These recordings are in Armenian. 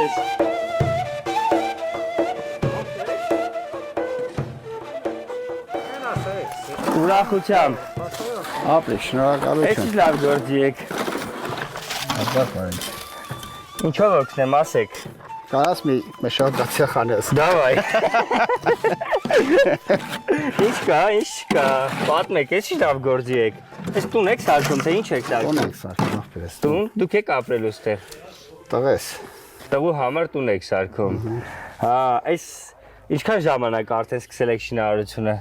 ես։ Ուրախությամբ։ Ապրի, շնորհակալություն։ Էս լավ գործի եք։ Հապա։ Ինչով օգնեմ, ասեք։ Կարաս մի մեշակացիա խանես։ Դավայ։ Ինչ կա։ Պատմեք, էս ինչ լավ գործի եք։ Էս տուն եք սարքում, թե ինչ եք սարքում։ Տուն եք սարքում, ապրես։ Տուն, դուք եք ապրելու ստեղ։ Տղես։ Տղու համար տուն եք սարքում։ Հա, այս ինչքան ժամանակ արդեն սկսել եք շինարարությունը։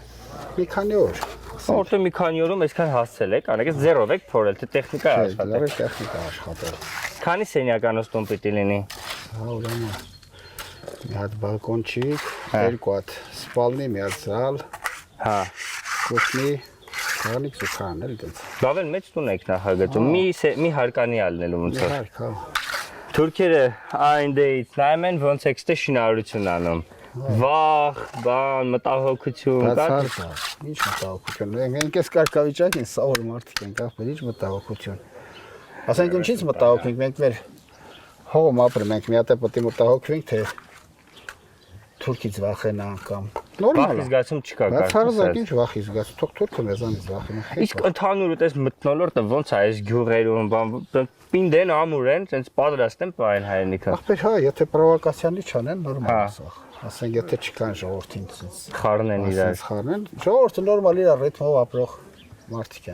Մի քանի օր։ Որտե մի քանի օրում այսքան հասցել եք, անեք ես ձերով եք փորել, թե տեխնիկա աշխատել։ Լավ տեխնիկա աշխատել։ Քանի սենյականոց տուն պիտի լինի։ Հա, ուրեմն։ Մի հատ բալկոնчик, երկու հատ սպալնի, մի հատ զալ, Հա։ կուշնի, քանի ծուխան էլ դից։ Լավ էլ մեծ տուն եք նախագծում։ Մի հարկանի ալնելու ոնց որ։ Իհարկե, հա։ Թուրքերը այն դեից նայում են ոնց եք ստե շինարարություն անում։ Վախ, բան, մտահոգություն, Բացարձակ, ինչ մտահոգություն։ Մենք էս կարգավիճակին սա որ մարդիկ են կապել, ինչ մտահոգություն։ Ասենք ինչից մտահոգենք, մենք մեր հողում ապրում ենք, մի հատ է պետք է մտահոգվենք, թե թուրքից վախենան կամ նորմալ Վախի է։ զգացում չկա Բացարձակ կարծես։ ինչ վախի զգացում, թող թուրքը մեզանից վախենա։ Իսկ ընդհանուր այդպես մտնոլորտը ոնց է այս գյուղերում, բան պինդեն ամուր են, ցենց պատրաստ են պայն հայրենիքը։ Ախպեր հա, եթե պրովոկացիանի չանեն, նորմալ Հա։ է սա։ Ասենք եթե չկան ժողովրդին ցենց Խառնեն իրար։ խառնեն, ժողովուրդը նորմալ իր ռիթմով ապրող մարդիկ են։